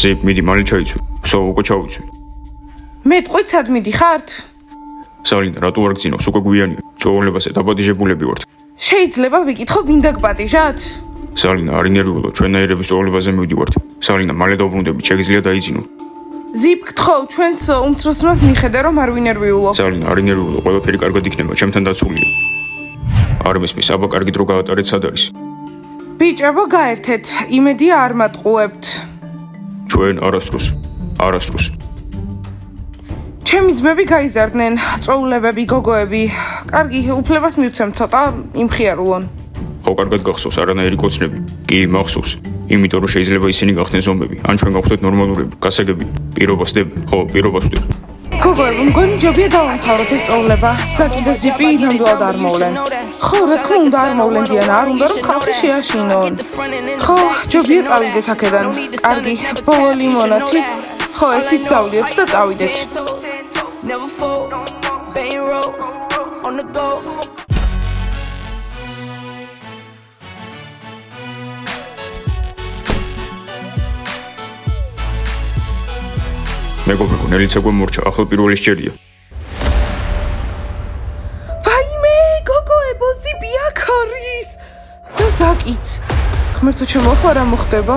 ზი, მიდი, მალე ჩაიცვი. სო, უკვე ჩავიცვი. მე ტყვით სად მიდიხართ? სალინა, რატო არ გძინავს? უკვე გვიანია. წვეულებაზე დაბადიჟებულები ვართ. შეიძლება ვიკითხო ვინ დაგპატიჟათ? სალინა, არ ინერვიულო, ჩვენნაირების წვეულებაზე მივდივართ. სალინა, მალე დავბრუნდებით, შეგიძლია დაიძინო. ზიპ გთხოვ, ჩვენს უმცროსნებას მიხედე რომ არ ვინერვიულო. სალინა, არ ინერვიულო, ყველაფერი კარგად იქნება, ჩემთან დაცულია. არ მესმის, აბა კარგი დრო გაატარეთ, სად არის? ბიჭებო, გაერთეთ, იმედია არ მატყუებთ. ჩვენ არასდროს. ჩემი ძმები გაიზარდნენ, წვეულებები, გოგოები. კარგი, უფლებას მივცემ ცოტა იმხიარულონ. ხო, კარგად გახსოვს, არანაირი კოცნები. კი, მახსოვს. იმიტომ რომ შეიძლება ისინი გახდნენ ზომბები, ან ჩვენ გავხდეთ ნორმალურები, გასაგები, პირობას ვდებ, ხო, პირობას ვდებ. გოგოები, მგონი ჯობია დავამთავროთ ეს წვეულება. საკი და ზიპი ნამდვილად არ მოვლენ. ხო, რა თქმა უნდა არ მოვლენ დიანა, არ უნდა რომ ხალხი შეაშინონ. ხო, ჯობია წავიდეთ აქედან. კარგი, ბოლო ლიმონა, თვით. ხო, ერთიც დავლიოთ და წავიდეთ. მეგობრებო, ნელიცა გვემორჩა, ახლა პირველი შეჯერია. ვაიმე, გოგოებო, ზიპი აქ არის. და საკიც. ღმერთო ჩემო, ახლა რა მოხდება?